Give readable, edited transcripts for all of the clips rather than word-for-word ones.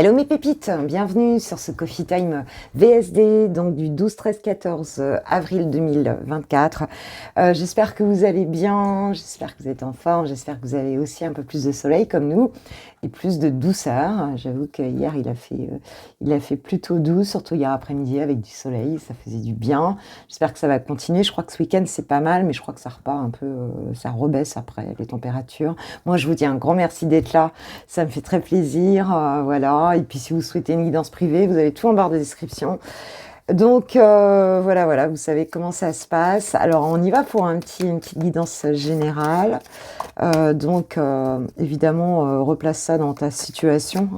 Hello mes pépites, bienvenue sur ce Coffee Time VSD, donc du 12-13-14 avril 2024. J'espère que vous allez bien, j'espère que vous êtes en forme, j'espère que vous avez aussi un peu plus de soleil comme nous et plus de douceur. J'avoue que hier il a fait plutôt doux, surtout hier après-midi avec du soleil, ça faisait du bien. J'espère que ça va continuer, je crois que ce week-end c'est pas mal, mais je crois que ça repart un peu, ça rebaisse après les températures. Moi je vous dis un grand merci d'être là, ça me fait très plaisir, voilà. Et puis si vous souhaitez une guidance privée, vous avez tout en barre de description. Donc voilà, vous savez comment ça se passe. Alors on y va pour une petite guidance générale. Évidemment, replace ça dans ta situation.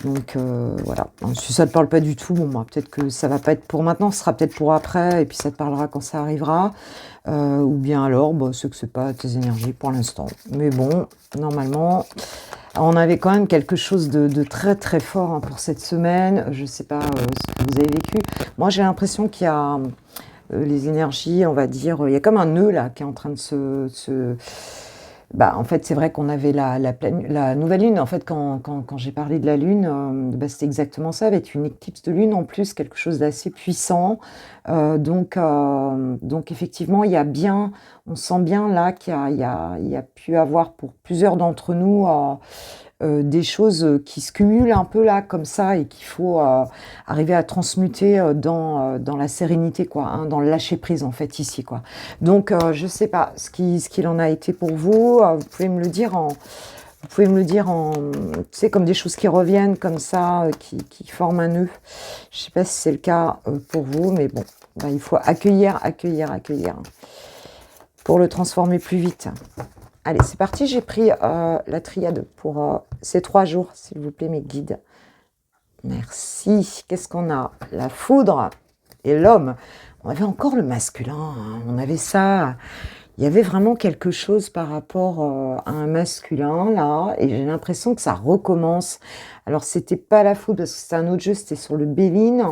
Voilà. Si ça ne te parle pas du tout, bon, bah, peut-être que ça va pas être pour maintenant, ce sera peut-être pour après, et puis ça te parlera quand ça arrivera. Ou bien alors, bah, c'est que c'est pas tes énergies pour l'instant. Mais bon, normalement, on avait quand même quelque chose de très très fort pour cette semaine. Je sais pas ce que vous avez vécu. Moi, j'ai l'impression qu'il y a les énergies, on va dire, il y a comme un nœud là qui est en train de Bah, en fait, c'est vrai qu'on avait la nouvelle lune. En fait, quand j'ai parlé de la lune, bah, c'était exactement ça, avec une éclipse de lune en plus, quelque chose d'assez puissant. Donc, effectivement, on sent bien là il y a pu avoir pour plusieurs d'entre nous des choses qui se cumulent un peu là comme ça et qu'il faut arriver à transmuter dans la sérénité, quoi, hein, dans le lâcher prise en fait ici, quoi. Donc je sais pas ce qu'il en a été pour vous. Vous pouvez me le dire tu sais, comme des choses qui reviennent comme ça, qui forment un nœud. Je sais pas si c'est le cas pour vous, mais bon, bah, il faut accueillir pour le transformer plus vite. Allez, c'est parti, j'ai pris la triade pour ces 3 jours, s'il vous plaît, mes guides. Merci. Qu'est-ce qu'on a? La foudre et l'homme. On avait encore le masculin, hein. On avait ça. Il y avait vraiment quelque chose par rapport à un masculin, là, et j'ai l'impression que ça recommence. Alors, c'était pas la foudre, parce que c'était un autre jeu, c'était sur le Béline.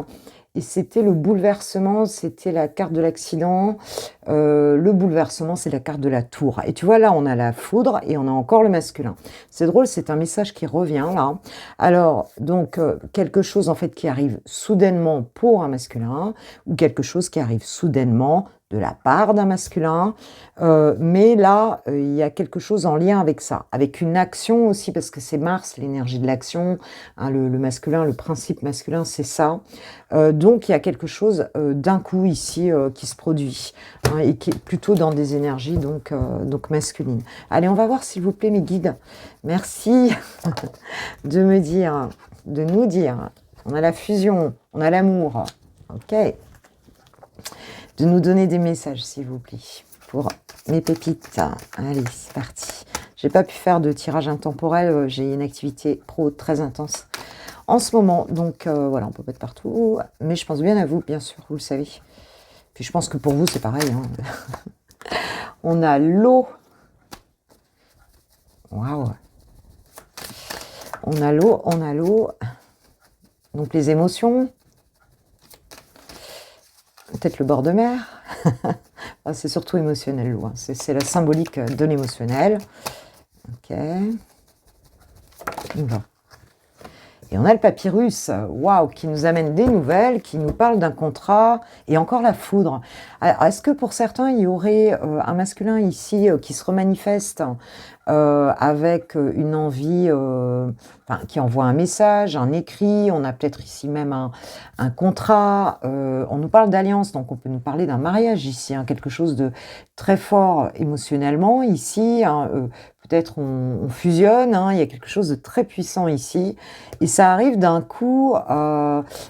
Et c'était le bouleversement, c'était la carte de l'accident. Le bouleversement, c'est la carte de la tour. Et tu vois, là, on a la foudre et on a encore le masculin. C'est drôle, c'est un message qui revient, là. Alors, donc, quelque chose, en fait, qui arrive soudainement pour un masculin, ou quelque chose qui arrive soudainement de la part d'un masculin. Mais là, il y a quelque chose en lien avec ça, avec une action aussi, parce que c'est Mars, l'énergie de l'action, hein, le masculin, le principe masculin, c'est ça. Donc, il y a quelque chose d'un coup ici qui se produit, hein, et qui est plutôt dans des énergies donc masculines. Allez, on va voir, s'il vous plaît, mes guides. Merci de nous dire, on a la fusion, on a l'amour, ok, de nous donner des messages, s'il vous plaît, pour mes pépites. Allez, c'est parti. J'ai pas pu faire de tirage intemporel, j'ai une activité pro très intense en ce moment, donc voilà, on peut pas être partout, mais je pense bien à vous, bien sûr, vous le savez. Puis je pense que pour vous, c'est pareil, hein. On a l'eau. Waouh. On a l'eau. Donc les émotions. Peut-être le bord de mer. C'est surtout émotionnel, l'eau, hein. C'est la symbolique de l'émotionnel. Ok. Voilà. Et on a le papyrus, waouh, qui nous amène des nouvelles, qui nous parle d'un contrat, et encore la foudre. Alors, est-ce que pour certains, il y aurait un masculin ici qui se remanifeste avec une envie, qui envoie un message, un écrit, on a peut-être ici même un contrat, on nous parle d'alliance, donc on peut nous parler d'un mariage ici, hein, quelque chose de très fort émotionnellement ici, hein, peut-être on fusionne, hein, il y a quelque chose de très puissant ici, et ça arrive d'un coup,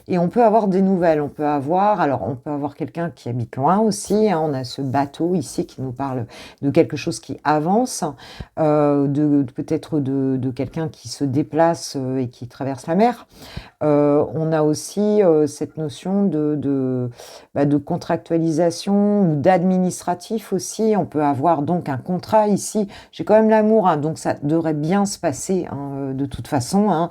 et on peut avoir des nouvelles, on peut avoir quelqu'un qui habite loin aussi, hein, on a ce bateau ici qui nous parle de quelque chose qui avance, peut-être de quelqu'un qui se déplace et qui traverse la mer. On a aussi cette notion de contractualisation ou d'administratif aussi. On peut avoir donc un contrat ici. J'ai quand même l'amour l'amour, hein, donc ça devrait bien se passer, hein, de toute façon, hein.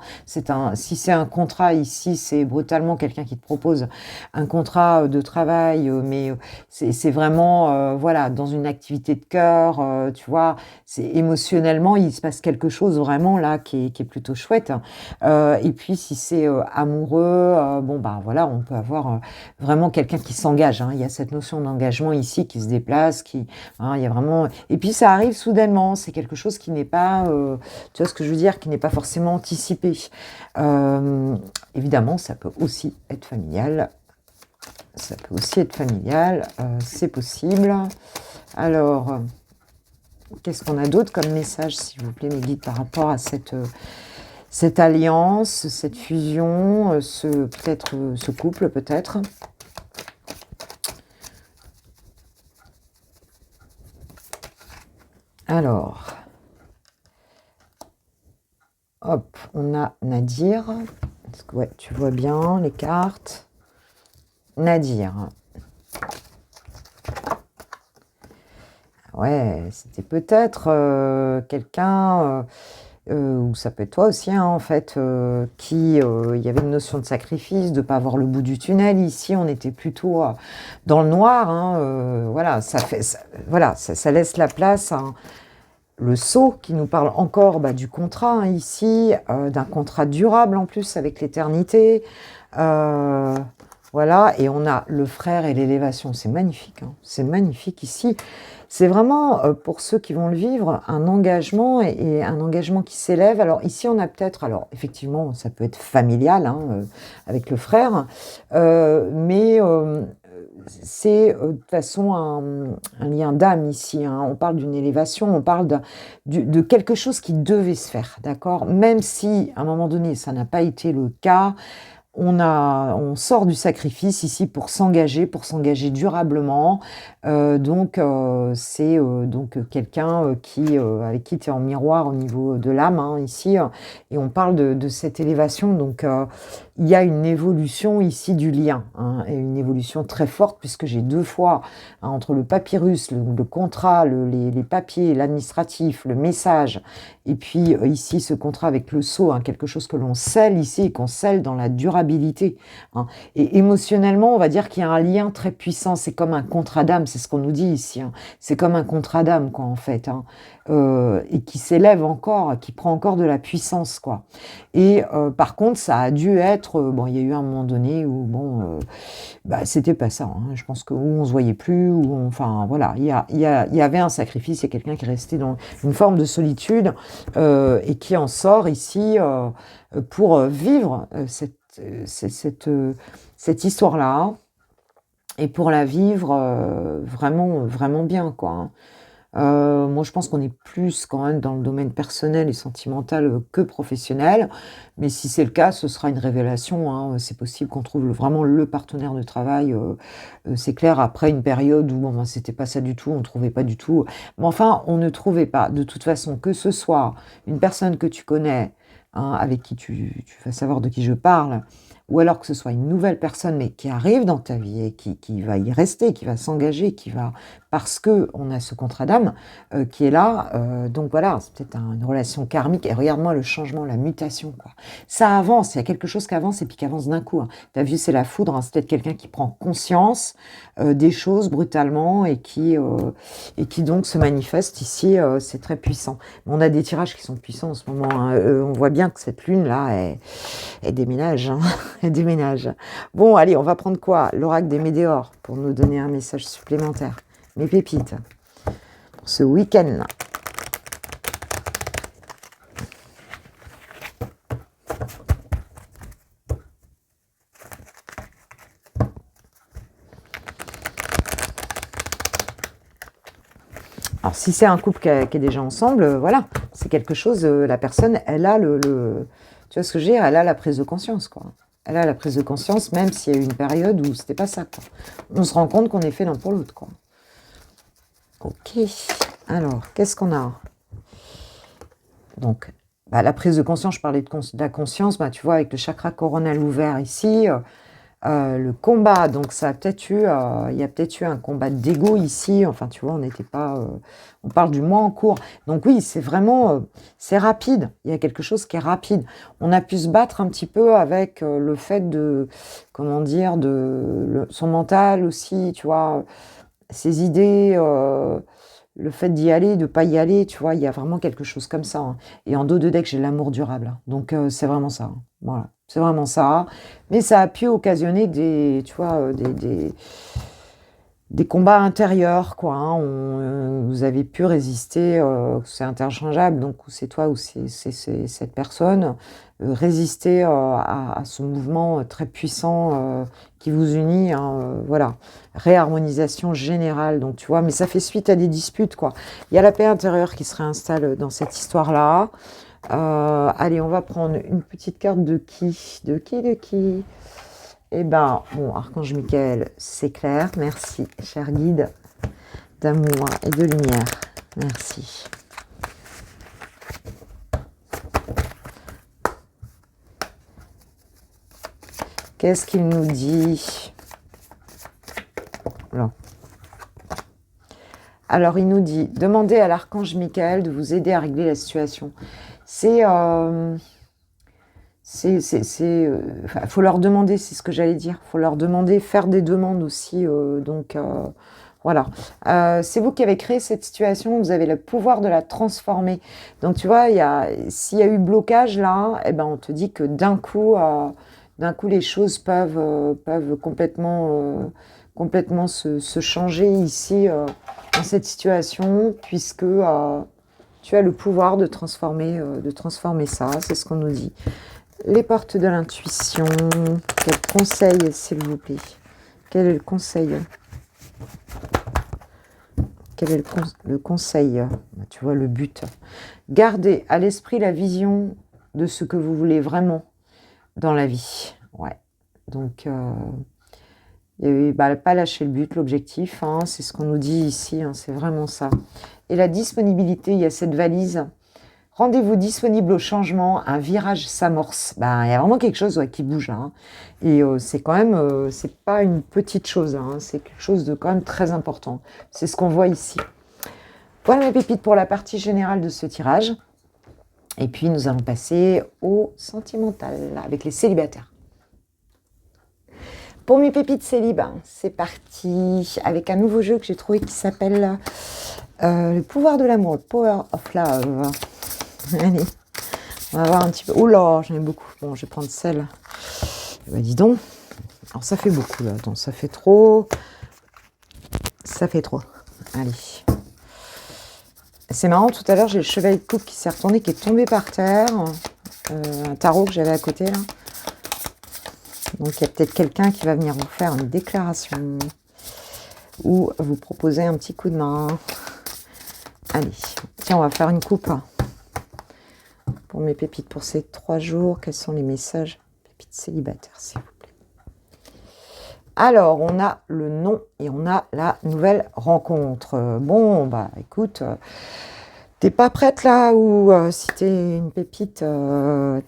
Si c'est un contrat ici, c'est brutalement quelqu'un qui te propose un contrat de travail, mais c'est vraiment, voilà, dans une activité de cœur, tu vois, c'est émotionnellement, il se passe quelque chose vraiment là qui est plutôt chouette, hein. Et puis si c'est amoureux, bon bah voilà, on peut avoir vraiment quelqu'un qui s'engage, hein. Il y a cette notion d'engagement ici qui se déplace, hein, il y a vraiment... Et puis ça arrive soudainement, c'est quelque chose qui n'est pas, tu vois ce que je veux dire, qui n'est pas forcément anticipé. Évidemment, ça peut aussi être familial. Ça peut aussi être familial, c'est possible. Alors, qu'est-ce qu'on a d'autre comme message, s'il vous plaît, mes guides, par rapport à cette alliance, cette fusion, peut-être ce couple, peut-être. Alors, hop, on a Nadir. Est-ce que, ouais, tu vois bien les cartes. Nadir. Ouais, c'était peut-être quelqu'un, ou ça peut être toi aussi, hein, en fait, il y avait une notion de sacrifice, de ne pas avoir le bout du tunnel. Ici, on était plutôt dans le noir, hein, voilà, ça laisse la place à le sceau qui nous parle encore du contrat, hein, ici, d'un contrat durable en plus avec l'éternité. Voilà, et on a le frère et l'élévation. C'est magnifique, hein, c'est magnifique ici. C'est vraiment, pour ceux qui vont le vivre, un engagement et un engagement qui s'élève. Alors ici, on a peut-être, alors effectivement, ça peut être familial, hein, avec le frère, mais c'est de toute façon un lien d'âme ici, hein. On parle d'une élévation, on parle de quelque chose qui devait se faire, d'accord? Même si, à un moment donné, ça n'a pas été le cas, on sort du sacrifice ici pour s'engager durablement. Donc, c'est donc quelqu'un avec qui tu es en miroir au niveau de l'âme, hein, ici. Et on parle de cette élévation. Donc, il y a une évolution ici du lien, hein, et une évolution très forte, puisque j'ai deux fois, hein, entre le papyrus, le contrat, les papiers, l'administratif, le message, et puis ici ce contrat avec le sceau, hein, quelque chose que l'on scelle ici et qu'on scelle dans la durabilité, hein. Et émotionnellement, on va dire qu'il y a un lien très puissant. C'est comme un contrat d'âme, c'est ce qu'on nous dit ici, hein. C'est comme un contrat d'âme, quoi, en fait, hein. Et qui s'élève encore, qui prend encore de la puissance, quoi. Et par contre, ça a dû être... bon, il y a eu un moment donné où, bon, c'était pas ça, hein. Je pense que où on se voyait plus, enfin, voilà, il y avait un sacrifice, il y a quelqu'un qui est resté dans une forme de solitude, et qui en sort ici pour vivre cette histoire-là, et pour la vivre vraiment, vraiment bien, quoi, hein. Moi, je pense qu'on est plus quand même dans le domaine personnel et sentimental que professionnel. Mais si c'est le cas, ce sera une révélation, hein. C'est possible qu'on trouve vraiment le partenaire de travail. C'est clair, après une période où bon, c'était pas ça du tout, on ne trouvait pas du tout. Mais enfin, on ne trouvait pas. De toute façon, que ce soit une personne que tu connais, hein, avec qui tu vas savoir de qui je parle, ou alors que ce soit une nouvelle personne, mais qui arrive dans ta vie et qui va y rester, qui va s'engager, parce que on a ce contrat d'âme qui est là. Donc voilà, c'est peut-être une relation karmique. Et regarde-moi le changement, la mutation, quoi. Ça avance, il y a quelque chose qui avance et puis qui avance d'un coup, hein. Tu as vu, c'est la foudre, hein. C'est peut-être quelqu'un qui prend conscience des choses brutalement et qui donc se manifeste ici. C'est très puissant. On a des tirages qui sont puissants en ce moment, hein. On voit bien que cette lune-là, elle déménage, hein. Elle déménage. Bon, allez, on va prendre quoi? L'oracle des Météores pour nous donner un message supplémentaire. Mes pépites pour ce week-end-là. Alors, si c'est un couple qui est déjà ensemble, voilà, c'est quelque chose, la personne, elle a tu vois ce que je veux dire, elle a la prise de conscience, quoi. Elle a la prise de conscience, même s'il y a eu une période où c'était pas ça, quoi. On se rend compte qu'on est fait l'un pour l'autre, quoi. Ok, alors, qu'est-ce qu'on a? Donc, la prise de conscience, je parlais de la conscience, tu vois, avec le chakra coronal ouvert ici, Le combat, donc ça a peut-être eu, il y a peut-être eu un combat d'ego ici. Enfin, tu vois, on n'était pas, on parle du mois en cours. Donc oui, c'est vraiment, c'est rapide. Il y a quelque chose qui est rapide. On a pu se battre un petit peu avec le fait de, comment dire, son mental aussi, tu vois, ses idées, le fait d'y aller, de pas y aller, tu vois, il y a vraiment quelque chose comme ça, hein. Et en dos de deck, j'ai l'amour durable, hein. Donc c'est vraiment ça, hein. Voilà, c'est vraiment ça. Mais ça a pu occasionner des, tu vois, des combats intérieurs, quoi, hein. Vous avez pu résister, c'est interchangeable, donc ou c'est toi ou c'est cette personne, résister à ce mouvement très puissant qui vous unit, hein, voilà. Réharmonisation générale, donc tu vois, mais ça fait suite à des disputes, quoi. Il y a la paix intérieure qui se réinstalle dans cette histoire-là. Allez, on va prendre une petite carte de qui? De qui? De qui? Eh ben, bon, Archange Michael, c'est clair. Merci, cher guide d'amour et de lumière. Merci. Qu'est-ce qu'il nous dit? Là. Alors, il nous dit, demandez à l'archange Michael de vous aider à régler la situation. Faut leur demander, c'est ce que j'allais dire. Faut leur demander, faire des demandes aussi. Voilà. C'est vous qui avez créé cette situation. Vous avez le pouvoir de la transformer. Donc, tu vois, s'il y a eu blocage là, eh ben, on te dit que d'un coup, les choses peuvent complètement se changer ici dans cette situation, puisque tu as le pouvoir de transformer ça. C'est ce qu'on nous dit. Les portes de l'intuition. Quel conseil, s'il vous plaît? Quel est le conseil? Quel est le conseil? Tu vois, le but. Gardez à l'esprit la vision de ce que vous voulez vraiment dans la vie. Ouais. Donc, pas lâcher le but, l'objectif. Hein, c'est ce qu'on nous dit ici. Hein, c'est vraiment ça. Et la disponibilité, il y a cette valise. Rendez-vous disponible au changement, un virage s'amorce. Il y a vraiment quelque chose qui bouge là, hein. Et c'est quand même, c'est pas une petite chose, hein. C'est quelque chose de quand même très important. C'est ce qu'on voit ici. Voilà mes pépites pour la partie générale de ce tirage. Et puis nous allons passer au sentimental avec les célibataires. Pour mes pépites célib, c'est parti avec un nouveau jeu que j'ai trouvé qui s'appelle le pouvoir de l'amour, Power of Love. Allez, on va voir un petit peu. Oh là, j'en ai beaucoup. Bon, je vais prendre celle. Dis donc. Alors, ça fait beaucoup, là. Attends, ça fait trop. Ça fait trop. Allez. C'est marrant, tout à l'heure, j'ai le chevalier de coupe qui s'est retourné, qui est tombé par terre. Un tarot que j'avais à côté, là. Donc, il y a peut-être quelqu'un qui va venir vous faire une déclaration. Ou vous proposer un petit coup de main. Allez. Tiens, on va faire une coupe. Pour mes pépites pour ces 3 jours, quels sont les messages? Pépites célibataires, s'il vous plaît. Alors, on a le nom et on a la nouvelle rencontre. Bon, écoute, t'es pas prête là, ou si t'es une pépite,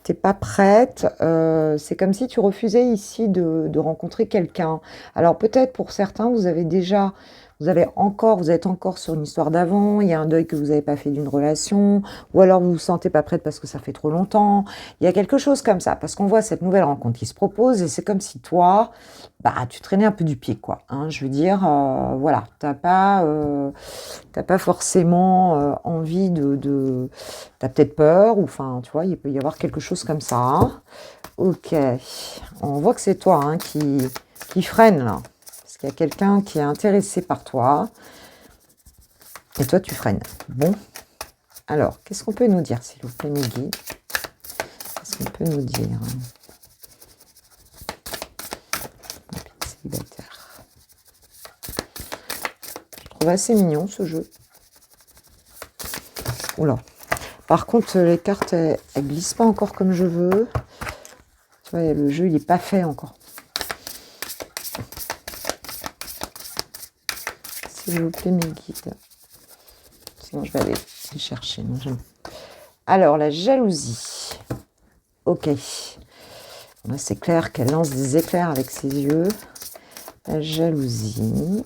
t'es pas prête, c'est comme si tu refusais ici de rencontrer quelqu'un. Alors, peut-être pour certains, vous êtes encore sur une histoire d'avant, il y a un deuil que vous n'avez pas fait d'une relation, ou alors vous vous sentez pas prête parce que ça fait trop longtemps. Il y a quelque chose comme ça, parce qu'on voit cette nouvelle rencontre qui se propose, et c'est comme si toi, tu traînais un peu du pied, quoi. Hein, je veux dire, voilà, t'as pas forcément envie t'as peut-être peur, ou enfin, tu vois, il peut y avoir quelque chose comme ça. Ok, on voit que c'est toi, hein, qui freine là. Il y a quelqu'un qui est intéressé par toi. Et toi, tu freines. Bon. Alors, qu'est-ce qu'on peut nous dire, s'il vous plaît, mes guides? Qu'est-ce qu'on peut nous dire? Célibataire. Je trouve assez mignon, ce jeu. Oula. Par contre, les cartes, elles glissent pas encore comme je veux. Tu vois, le jeu, il n'est pas fait encore. S'il vous plaît, mes guides. Sinon, je vais aller les chercher. Non, alors, la jalousie. Ok. Là, c'est clair qu'elle lance des éclairs avec ses yeux. La jalousie.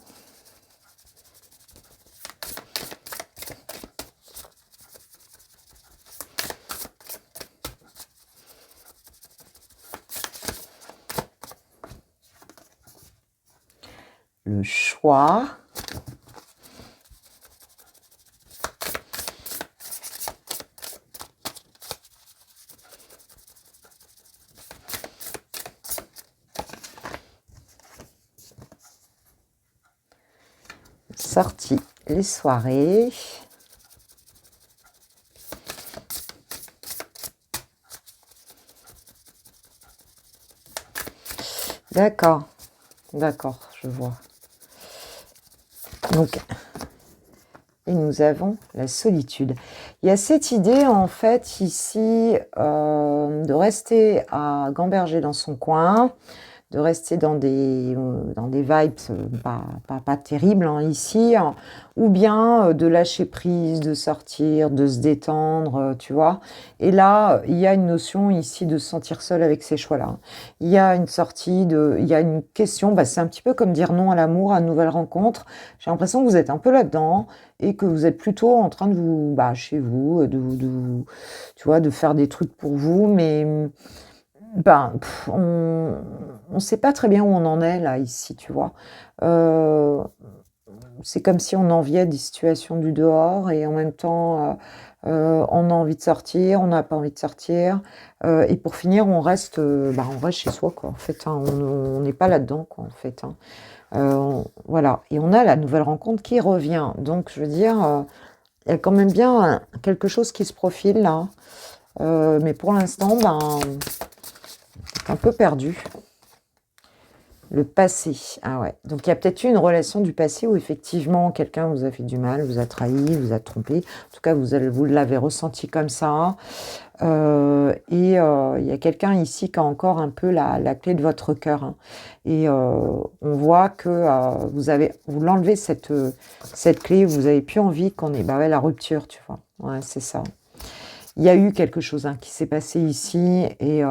Le choix. Sortie, les soirées. D'accord, d'accord, je vois. Donc, et nous avons la solitude. Il y a cette idée, en fait, ici, de rester à gamberger dans son coin, de rester dans des vibes pas terribles hein, ici, hein, ou bien de lâcher prise, de sortir, de se détendre, tu vois. Et là, il y a une notion ici de se sentir seul avec ces choix-là. Il y a une sortie, il y a une question, c'est un petit peu comme dire non à l'amour, à une nouvelle rencontre. J'ai l'impression que vous êtes un peu là-dedans et que vous êtes plutôt en train de vous, chez vous, tu vois, de faire des trucs pour vous, mais on ne sait pas très bien où on en est là, ici, tu vois. Euh, c'est comme si on enviait des situations du dehors et en même temps, on a envie de sortir, on n'a pas envie de sortir. Et pour finir, on reste chez soi, quoi, en fait. Hein. On n'est pas là-dedans, quoi, en fait. Hein. Voilà. Et on a la nouvelle rencontre qui revient. Donc, je veux dire, il y a quand même bien quelque chose qui se profile là. Mais pour l'instant, un peu perdu. Le passé. Ah ouais. Donc il y a peut-être eu une relation du passé où effectivement quelqu'un vous a fait du mal, vous a trahi, vous a trompé. En tout cas, vous l'avez ressenti comme ça. Il y a quelqu'un ici qui a encore un peu la clé de votre cœur. Hein. Et on voit que vous l'enlevez cette clé, vous n'avez plus envie qu'on ait la rupture, tu vois. Ouais, c'est ça. Il y a eu quelque chose hein, qui s'est passé ici et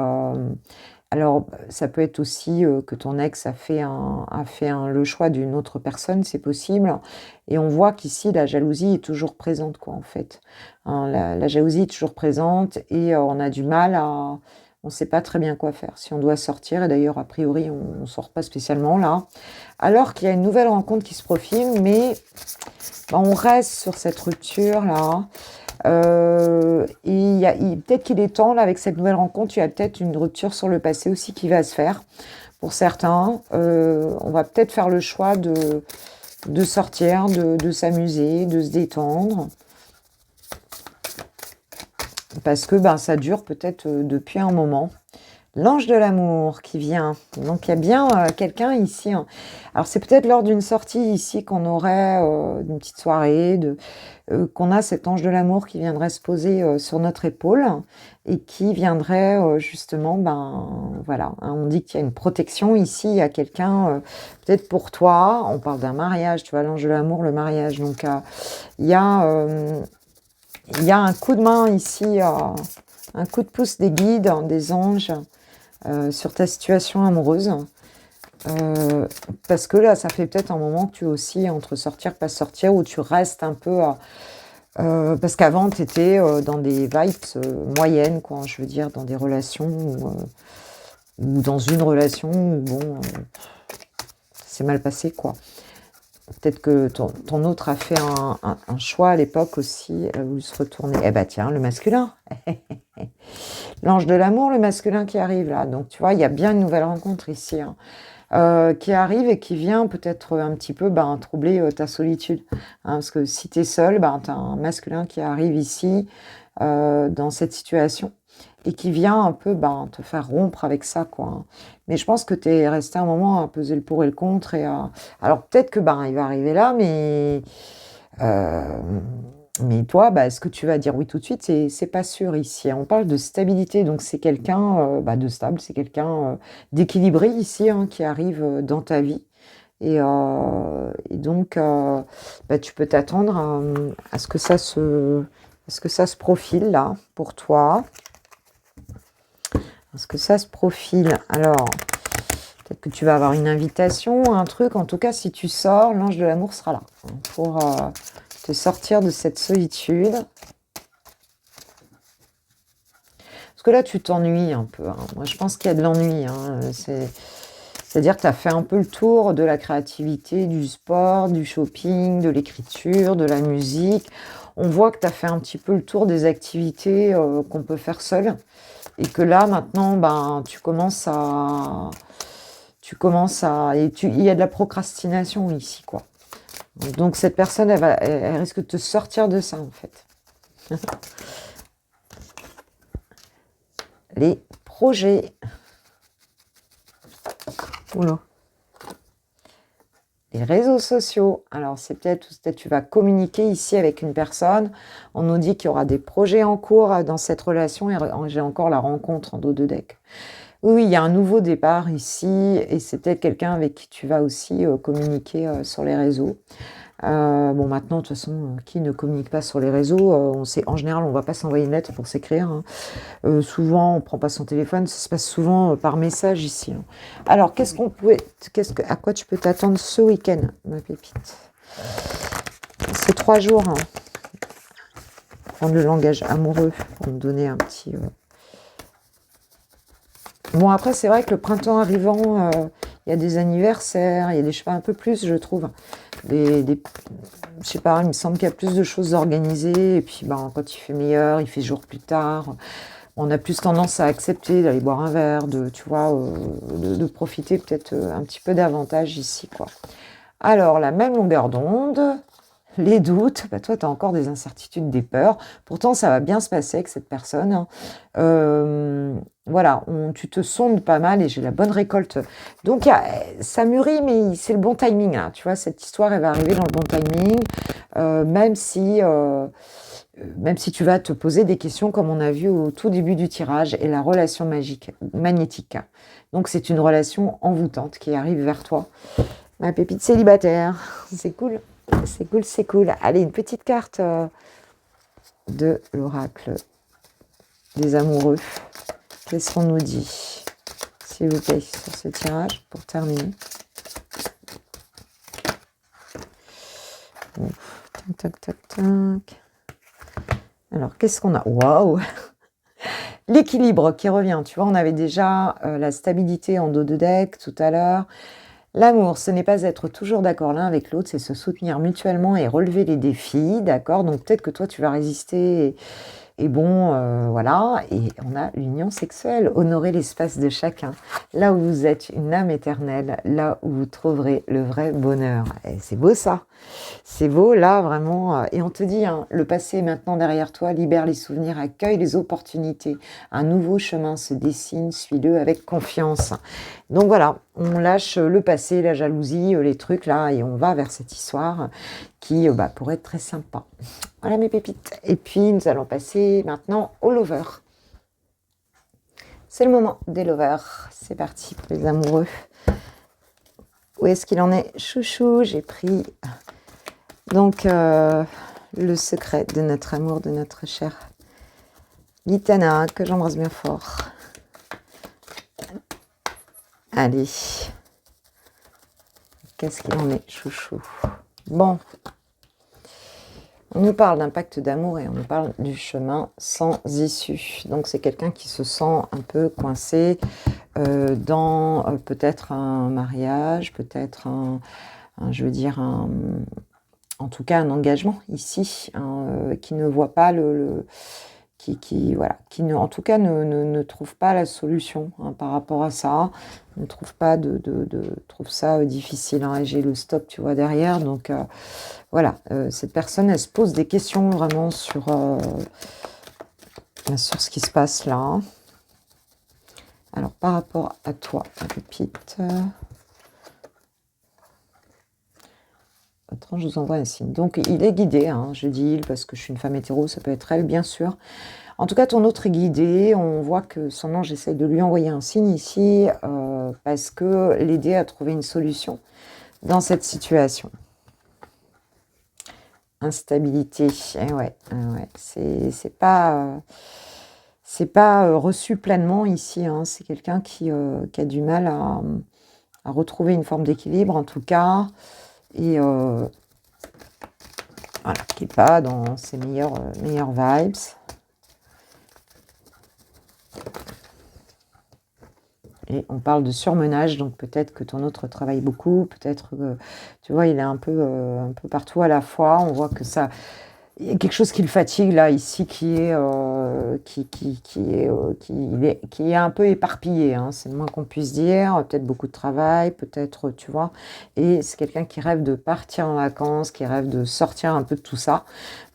alors ça peut être aussi que ton ex a fait le choix d'une autre personne, c'est possible. Et on voit qu'ici la jalousie est toujours présente, quoi, en fait. Hein, la jalousie est toujours présente et on a du mal on ne sait pas très bien quoi faire. Si on doit sortir, et d'ailleurs a priori on ne sort pas spécialement là, alors qu'il y a une nouvelle rencontre qui se profile, mais on reste sur cette rupture là. Peut-être qu'il est temps, là, avec cette nouvelle rencontre, il y a peut-être une rupture sur le passé aussi qui va se faire. Pour certains, on va peut-être faire le choix de sortir, de s'amuser, de se détendre. Parce que ça dure peut-être depuis un moment. L'ange de l'amour qui vient. Donc il y a bien quelqu'un ici. Hein. Alors c'est peut-être lors d'une sortie ici qu'on aurait une petite soirée, qu'on a cet ange de l'amour qui viendrait se poser sur notre épaule et qui viendrait justement, voilà, hein, on dit qu'il y a une protection ici, il y a quelqu'un, peut-être pour toi, on parle d'un mariage, tu vois, l'ange de l'amour, le mariage. Donc il y a un coup de main ici, un coup de pouce des guides, des anges. Sur ta situation amoureuse. Parce que là, ça fait peut-être un moment que tu es aussi entre sortir, pas sortir, où tu restes un peu... parce qu'avant, tu étais dans des vibes moyennes, quoi, je veux dire, dans des relations ou dans une relation où, c'est mal passé, quoi. Peut-être que ton autre a fait un choix à l'époque aussi, elle a voulu se retourner. Eh ben tiens, le masculin. L'ange de l'amour, le masculin qui arrive là. Donc tu vois, il y a bien une nouvelle rencontre ici. Hein, qui arrive et qui vient peut-être un petit peu troubler ta solitude. Hein, parce que si tu es seul, tu as un masculin qui arrive ici dans cette situation et qui vient un peu te faire rompre avec ça, quoi. Hein. Mais je pense que tu es resté un moment à peser le pour et le contre. Alors peut-être que il va arriver là, mais toi, est-ce que tu vas dire oui tout de suite? C'est pas sûr ici. On parle de stabilité, donc c'est quelqu'un de stable, c'est quelqu'un d'équilibré ici hein, qui arrive dans ta vie. Et donc, tu peux t'attendre à ce que ça se profile là pour toi. Est-ce que ça se profile? Alors, peut-être que tu vas avoir une invitation, un truc. En tout cas, si tu sors, l'ange de l'amour sera là pour te sortir de cette solitude. Parce que là, tu t'ennuies un peu. Moi, je pense qu'il y a de l'ennui. C'est-à-dire que tu as fait un peu le tour de la créativité, du sport, du shopping, de l'écriture, de la musique. On voit que tu as fait un petit peu le tour des activités qu'on peut faire seul. Et que là, maintenant, ben, tu commences à... il y a de la procrastination ici, quoi. Donc, cette personne, elle risque de te sortir de ça, en fait. Les projets. Oula. Les réseaux sociaux. Alors, c'est peut-être tu vas communiquer ici avec une personne. On nous dit qu'il y aura des projets en cours dans cette relation. Et j'ai encore la rencontre en dos de deck. Oui, il y a un nouveau départ ici. Et c'est peut-être quelqu'un avec qui tu vas aussi communiquer sur les réseaux. Bon, maintenant, de toute façon, qui ne communique pas sur les réseaux, on sait, en général, on ne va pas s'envoyer une lettre pour s'écrire. Souvent, on ne prend pas son téléphone, ça se passe souvent par message ici. Alors, à quoi tu peux t'attendre ce week-end, ma pépite? C'est 3 jours. Prendre le langage amoureux pour me donner un petit... Bon, après, c'est vrai que le printemps arrivant, il y a des anniversaires, il y a des cheveux un peu plus, je trouve. Je sais pas, il me semble qu'il y a plus de choses organisées. Et puis, ben, quand il fait meilleur, il fait jour plus tard. On a plus tendance à accepter d'aller boire un verre, tu vois, de profiter peut-être un petit peu davantage ici, quoi. Alors, la même longueur d'onde, les doutes, bah toi, tu as encore des incertitudes, des peurs. Pourtant, ça va bien se passer avec cette personne. Voilà, tu te sondes pas mal et j'ai la bonne récolte. Donc, ça mûrit, mais c'est le bon timing. Hein. Tu vois, cette histoire, elle va arriver dans le bon timing, même si tu vas te poser des questions comme on a vu au tout début du tirage et la relation magnétique. Donc, c'est une relation envoûtante qui arrive vers toi. Ma pépite célibataire, c'est cool. C'est cool, c'est cool. Allez, une petite carte de l'oracle des amoureux. Qu'est-ce qu'on nous dit, s'il vous plaît, sur ce tirage, pour terminer. Bon. Tac, tac, tac. Alors, qu'est-ce qu'on a? Waouh! L'équilibre qui revient. Tu vois, on avait déjà la stabilité en dos de deck tout à l'heure. L'amour, ce n'est pas être toujours d'accord l'un avec l'autre, c'est se soutenir mutuellement et relever les défis, d'accord? Donc peut-être que toi, tu vas résister et bon, voilà. Et on a l'union sexuelle, honorer l'espace de chacun. Là où vous êtes une âme éternelle, là où vous trouverez le vrai bonheur. Et c'est beau ça. C'est beau, là, vraiment. Et on te dit, hein, le passé est maintenant derrière toi, libère les souvenirs, accueille les opportunités. Un nouveau chemin se dessine, suis-le avec confiance. Donc voilà, on lâche le passé, la jalousie, les trucs là, et on va vers cette histoire qui pourrait être très sympa. Voilà mes pépites. Et puis, nous allons passer maintenant au lover. C'est le moment des lovers. C'est parti pour les amoureux. Où est-ce qu'il en est? Chouchou, j'ai pris... Donc, le secret de notre amour, de notre chère Litana, que j'embrasse bien fort. Allez. Qu'est-ce qu'il en est, chouchou? Bon. On nous parle d'un pacte d'amour et on nous parle du chemin sans issue. Donc, c'est quelqu'un qui se sent un peu coincé dans peut-être un mariage, peut-être en tout cas un engagement ici, qui ne voit pas en tout cas ne trouve pas la solution par rapport à ça, ne trouve pas trouve ça difficile. Et j'ai le stop, tu vois, derrière. Donc voilà, cette personne, elle se pose des questions vraiment sur ce qui se passe là. Alors par rapport à toi, ma pépite. Attends, je vous envoie un signe. Donc, il est guidé, je dis il parce que je suis une femme hétéro, ça peut être elle, bien sûr. En tout cas, ton autre est guidé. On voit que son ange essaie de lui envoyer un signe ici parce que l'aider à trouver une solution dans cette situation. Instabilité. Ouais. C'est pas c'est pas reçu pleinement ici, hein. C'est quelqu'un qui a du mal à retrouver une forme d'équilibre, en tout cas, et voilà, qui n'est pas dans ses meilleures vibes. Et on parle de surmenage, donc peut-être que ton autre travaille beaucoup, peut-être que, tu vois, il est un peu partout à la fois. On voit que ça, il y a quelque chose qui le fatigue là, ici, qui est un peu éparpillé, hein, c'est le moins qu'on puisse dire. Peut-être beaucoup de travail, peut-être, tu vois. Et c'est quelqu'un qui rêve de partir en vacances, qui rêve de sortir un peu de tout ça,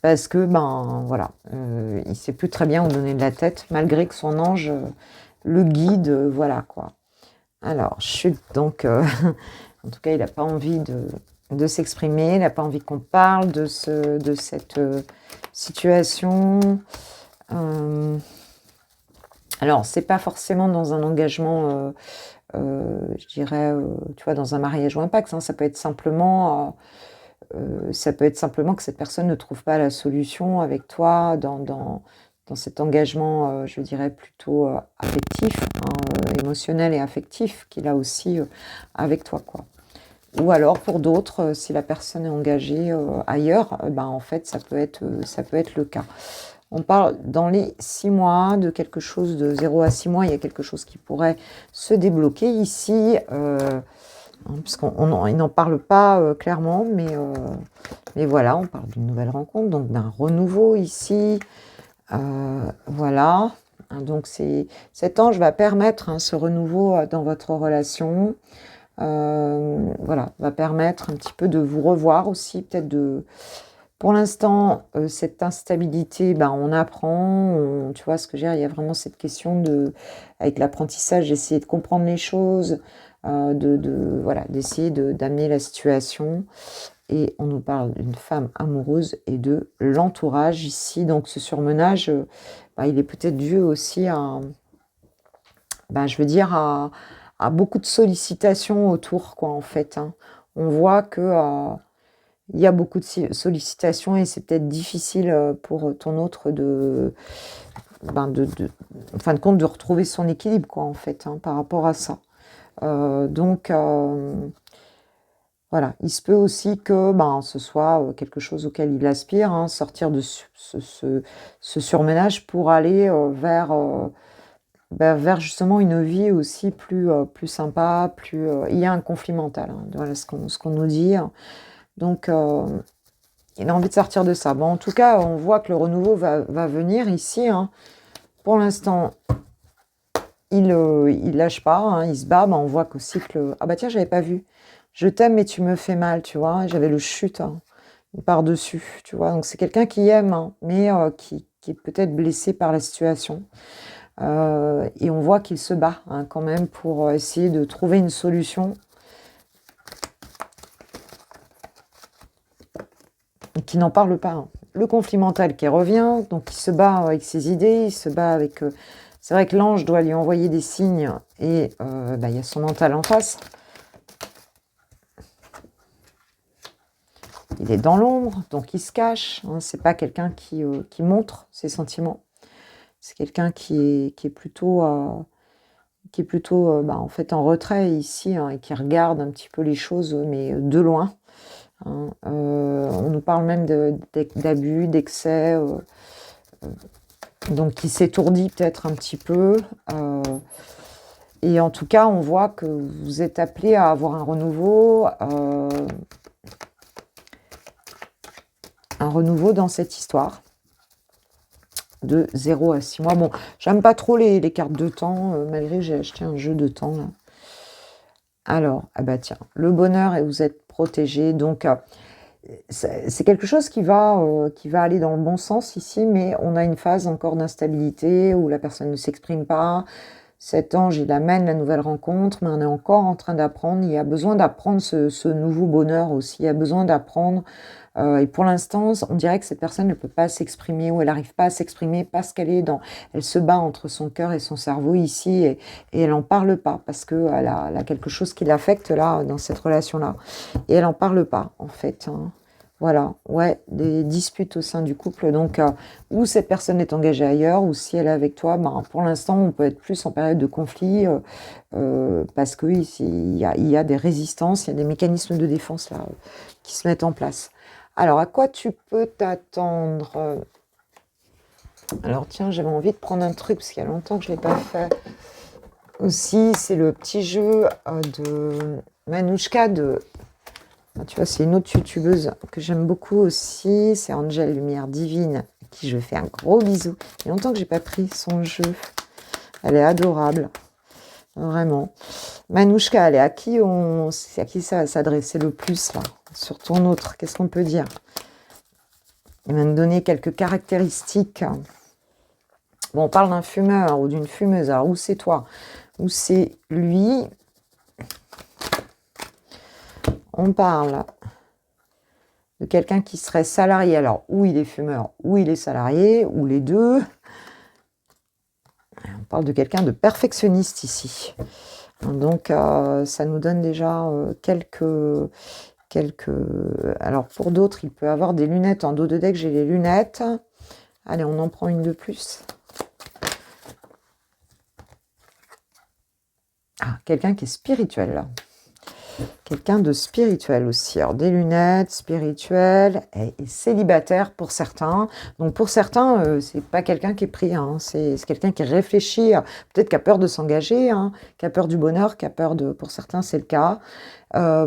parce que, ben, voilà, il sait plus très bien où donner de la tête, malgré que son ange le guide, voilà, quoi. Alors, chute, donc, en tout cas, il n'a pas envie de s'exprimer, il n'a pas envie qu'on parle de cette situation. Alors, c'est pas forcément dans un engagement, je dirais, tu vois, dans un mariage ou un pacte, hein, ça peut être simplement que cette personne ne trouve pas la solution avec toi dans cet engagement, je dirais plutôt affectif, hein, émotionnel et affectif qu'il a aussi avec toi, quoi. Ou alors pour d'autres, si la personne est engagée ailleurs, ben, en fait ça peut être le cas. On parle dans les 6 mois de quelque chose de 0 à 6 mois, il y a quelque chose qui pourrait se débloquer ici, puisqu'il n'en parle pas clairement, mais voilà, on parle d'une nouvelle rencontre, donc d'un renouveau ici. Voilà, donc cet ange va permettre, hein, ce renouveau dans votre relation. Voilà, va permettre un petit peu de vous revoir aussi, peut-être pour l'instant, cette instabilité, ben, on apprend, tu vois ce que je veux dire, il y a vraiment cette question avec l'apprentissage, d'essayer de comprendre les choses, voilà, d'essayer d'amener la situation. Et on nous parle d'une femme amoureuse et de l'entourage ici. Donc ce surmenage, ben, il est peut-être dû aussi ben, je veux dire, à beaucoup de sollicitations autour, quoi, en fait, hein. On voit que il y a beaucoup de sollicitations et c'est peut-être difficile pour ton autre en fin de compte, de retrouver son équilibre, quoi, en fait, hein, par rapport à ça. Donc, voilà, il se peut aussi que ben, ce soit quelque chose auquel il aspire, hein, sortir de ce surménage pour aller vers justement une vie aussi plus sympa, il y a un conflit mental, hein, voilà ce qu'on nous dit. Donc, il a envie de sortir de ça. Bon, en tout cas, on voit que le renouveau va venir ici, hein. Pour l'instant, il lâche pas, hein, il se bat. Ben, on voit qu'aussi que ah bah tiens, j'avais pas vu. Je t'aime, mais tu me fais mal, tu vois. J'avais le chute, hein, par-dessus, tu vois. Donc, c'est quelqu'un qui aime, hein, mais qui est peut-être blessé par la situation. Et on voit qu'il se bat, hein, quand même pour essayer de trouver une solution. Et qui n'en parle pas, hein. Le conflit mental qui revient, donc il se bat avec ses idées, il se bat avec... c'est vrai que l'ange doit lui envoyer des signes et bah, il y a son mental en face. Il est dans l'ombre, donc il se cache, hein. C'est pas quelqu'un qui montre ses sentiments. C'est quelqu'un qui est plutôt bah, en fait en retrait ici, hein, et qui regarde un petit peu les choses, mais de loin, hein. On nous parle même d'abus, d'excès, donc qui s'étourdit peut-être un petit peu. Et en tout cas, on voit que vous êtes appelé à avoir un renouveau dans cette histoire de 0 à 6 mois. Bon, j'aime pas trop les cartes de temps, malgré que j'ai acheté un jeu de temps, là. Alors, ah bah tiens, le bonheur et vous êtes protégé. Donc, c'est quelque chose qui va aller dans le bon sens ici, mais on a une phase encore d'instabilité où la personne ne s'exprime pas. Cet ange, il amène la nouvelle rencontre, mais on est encore en train d'apprendre. Il y a besoin d'apprendre ce nouveau bonheur aussi. Il y a besoin d'apprendre. Et pour l'instant, on dirait que cette personne ne peut pas s'exprimer ou elle n'arrive pas à s'exprimer parce elle se bat entre son cœur et son cerveau ici et elle n'en parle pas parce qu'elle a quelque chose qui l'affecte là dans cette relation-là. Et elle n'en parle pas en fait, hein. Voilà, ouais, des disputes au sein du couple. Donc, ou cette personne est engagée ailleurs, ou si elle est avec toi, ben, pour l'instant, on peut être plus en période de conflit parce que ici, il y a des résistances, il y a des mécanismes de défense là qui se mettent en place. Alors, à quoi tu peux t'attendre? Alors, tiens, j'avais envie de prendre un truc parce qu'il y a longtemps que je ne l'ai pas fait. Aussi, c'est le petit jeu de Manouchka de... Ah, tu vois, c'est une autre youtubeuse que j'aime beaucoup aussi. C'est Angel Lumière Divine, à qui je fais un gros bisou. Il y a longtemps que j'ai pas pris son jeu. Elle est adorable. Vraiment. Manouchka, elle est c'est à qui ça va s'adresser le plus, là? Sur ton autre, qu'est-ce qu'on peut dire? Il va me donner quelques caractéristiques. Bon, on parle d'un fumeur ou d'une fumeuse. Alors, où c'est toi? Où c'est lui? On parle de quelqu'un qui serait salarié. Alors, ou il est fumeur, ou il est salarié, ou les deux. On parle de quelqu'un de perfectionniste ici. Donc, ça nous donne déjà quelques... Alors, pour d'autres, il peut avoir des lunettes. En dos de deck, j'ai les lunettes. Allez, on en prend une de plus. Ah, quelqu'un qui est spirituel, là. Quelqu'un de spirituel aussi. Alors, des lunettes, spirituel et célibataire pour certains. Donc, pour certains, c'est pas quelqu'un qui est pris. Hein. C'est quelqu'un qui réfléchit, peut-être qui a peur de s'engager, hein, qui a peur du bonheur, qui a peur de... Pour certains, c'est le cas.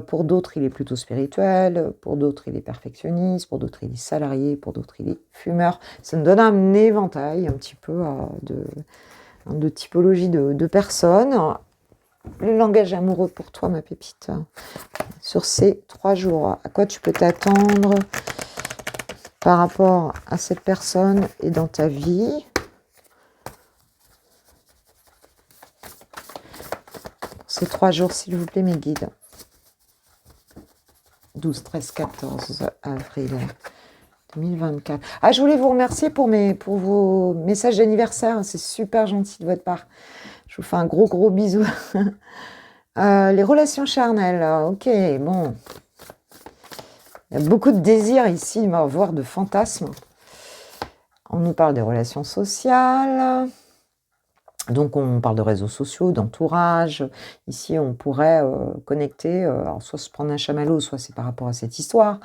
Pour d'autres, il est plutôt spirituel. Pour d'autres, il est perfectionniste. Pour d'autres, il est salarié. Pour d'autres, il est fumeur. Ça me donne un éventail un petit peu de typologie de personnes. Le langage amoureux pour toi, ma pépite, sur ces 3 jours, à quoi tu peux t'attendre par rapport à cette personne et dans ta vie? Ces 3 jours, s'il vous plaît, mes guides. 12, 13, 14 avril 2024. Ah, je voulais vous remercier pour vos messages d'anniversaire. C'est super gentil de votre part. Je vous fais un gros bisou. Les relations charnelles. Ok, bon. Il y a beaucoup de désirs ici, voire de fantasmes. On nous parle des relations sociales. Donc, on parle de réseaux sociaux, d'entourage. Ici, on pourrait connecter, alors soit se prendre un chamallow, soit c'est par rapport à cette histoire.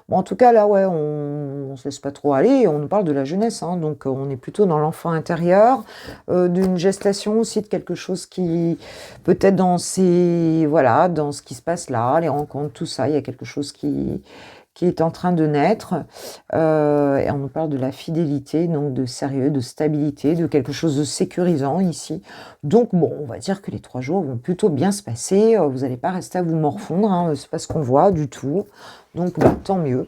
Bon, en tout cas, là, ouais, on ne se laisse pas trop aller. On nous parle de la jeunesse, hein, donc on est plutôt dans l'enfant intérieur, d'une gestation aussi, de quelque chose qui, peut-être dans dans ce qui se passe là, les rencontres, tout ça, il y a quelque chose qui est en train de naître, et on nous parle de la fidélité, donc de sérieux, de stabilité, de quelque chose de sécurisant ici. Donc bon, on va dire que les 3 jours vont plutôt bien se passer, vous n'allez pas rester à vous morfondre, hein, c'est pas ce qu'on voit du tout, donc bah, tant mieux.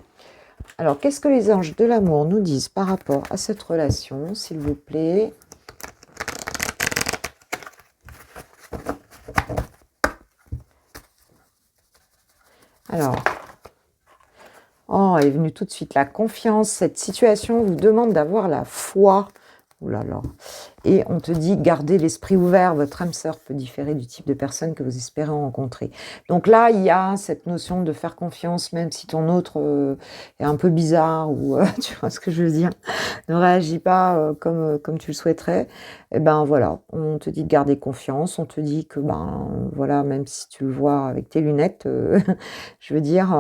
Alors, qu'est-ce que les anges de l'amour nous disent par rapport à cette relation, s'il vous plaît? Alors... Oh, est venue tout de suite la confiance. Cette situation vous demande d'avoir la foi. Ouh là là. Et on te dit, gardez l'esprit ouvert. Votre âme sœur peut différer du type de personne que vous espérez rencontrer. Donc là, il y a cette notion de faire confiance, même si ton autre est un peu bizarre ou tu vois ce que je veux dire, ne réagit pas comme tu le souhaiterais. Et ben voilà, on te dit de garder confiance. On te dit que ben voilà, même si tu le vois avec tes lunettes, je veux dire.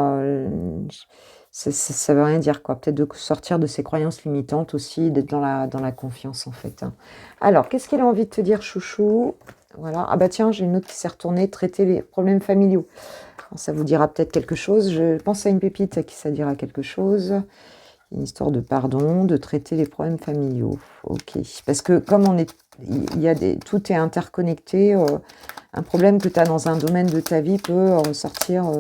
Ça veut rien dire, quoi. Peut-être de sortir de ses croyances limitantes aussi, d'être dans la confiance, en fait. Hein. Alors, qu'est-ce qu'il a envie de te dire, chouchou? Voilà. Ah bah tiens, j'ai une autre qui s'est retournée, traiter les problèmes familiaux. Alors, ça vous dira peut-être quelque chose. Je pense à une pépite à qui ça dira quelque chose. Une histoire de pardon, de traiter les problèmes familiaux. Ok. Parce que comme tout est interconnecté, un problème que tu as dans un domaine de ta vie peut ressortir,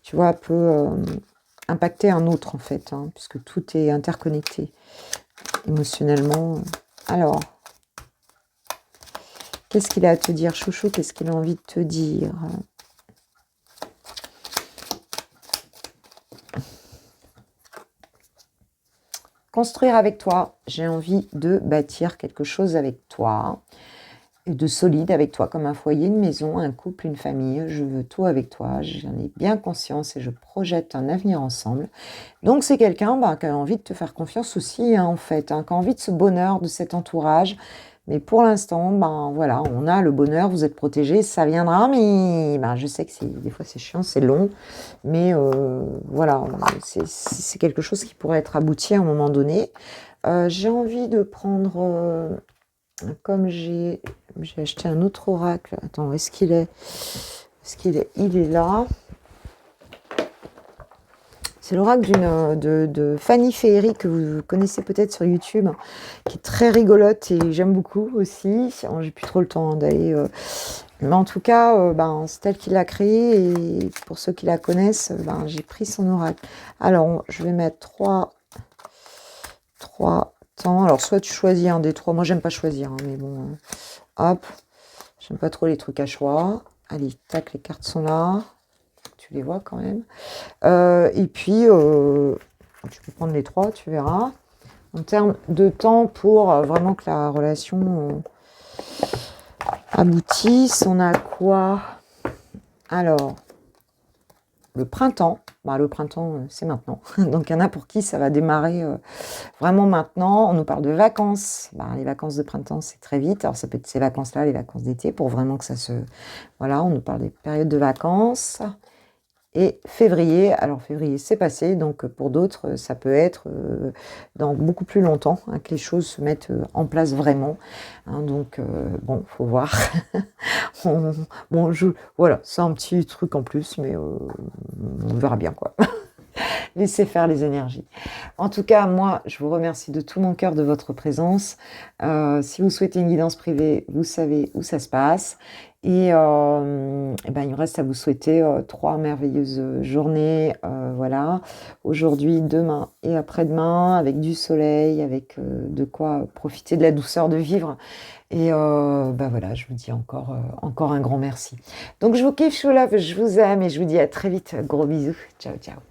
tu vois, peut... impacter un autre, en fait, hein, puisque tout est interconnecté émotionnellement. Alors, qu'est-ce qu'il a à te dire, chouchou? Qu'est-ce qu'il a envie de te dire? Construire avec toi. J'ai envie de bâtir quelque chose avec toi. de solide avec toi, comme un foyer, une maison, un couple, une famille. Je veux tout avec toi, j'en ai bien conscience et je projette un avenir ensemble. Donc c'est quelqu'un qui a envie de te faire confiance aussi, hein, en fait, hein, qui a envie de ce bonheur, de cet entourage. Mais pour l'instant, voilà, on a le bonheur, vous êtes protégés, ça viendra, mais je sais que des fois c'est chiant, c'est long, mais voilà, c'est quelque chose qui pourrait être abouti à un moment donné. J'ai envie de prendre, comme j'ai acheté un autre oracle. Attends, où est-ce qu'il est? Il est là. C'est l'oracle de Fanny Féery, que vous connaissez peut-être sur YouTube, qui est très rigolote et j'aime beaucoup aussi. J'ai plus trop le temps d'aller... mais en tout cas, c'est elle qui l'a créée et pour ceux qui la connaissent, j'ai pris son oracle. Alors, je vais mettre trois temps. Alors, soit tu choisis un des trois. Moi, j'aime pas choisir, hein, mais bon, hop. J'aime pas trop les trucs à choix. Allez, tac, les cartes sont là. Tu les vois quand même. Et puis, tu peux prendre les trois, tu verras. En termes de temps pour vraiment que la relation aboutisse, on a quoi? Alors, le printemps. Le printemps, c'est maintenant. Donc, il y en a pour qui ça va démarrer vraiment maintenant. On nous parle de vacances. Les vacances de printemps, c'est très vite. Alors, ça peut être ces vacances-là, les vacances d'été, pour vraiment que ça se... Voilà, on nous parle des périodes de vacances. Et février, alors février c'est passé, donc pour d'autres ça peut être dans beaucoup plus longtemps que les choses se mettent en place vraiment. Donc bon, faut voir. Voilà, c'est un petit truc en plus, mais on verra bien quoi. Laissez faire les énergies. En tout cas, moi, je vous remercie de tout mon cœur de votre présence. Si vous souhaitez une guidance privée, vous savez où ça se passe. Et il me reste à vous souhaiter 3 merveilleuses journées, voilà, aujourd'hui, demain et après-demain, avec du soleil, avec de quoi profiter de la douceur de vivre. Et voilà, je vous dis encore un grand merci. Donc je vous kiffe, je vous love, je vous aime et je vous dis à très vite. Gros bisous. Ciao, ciao.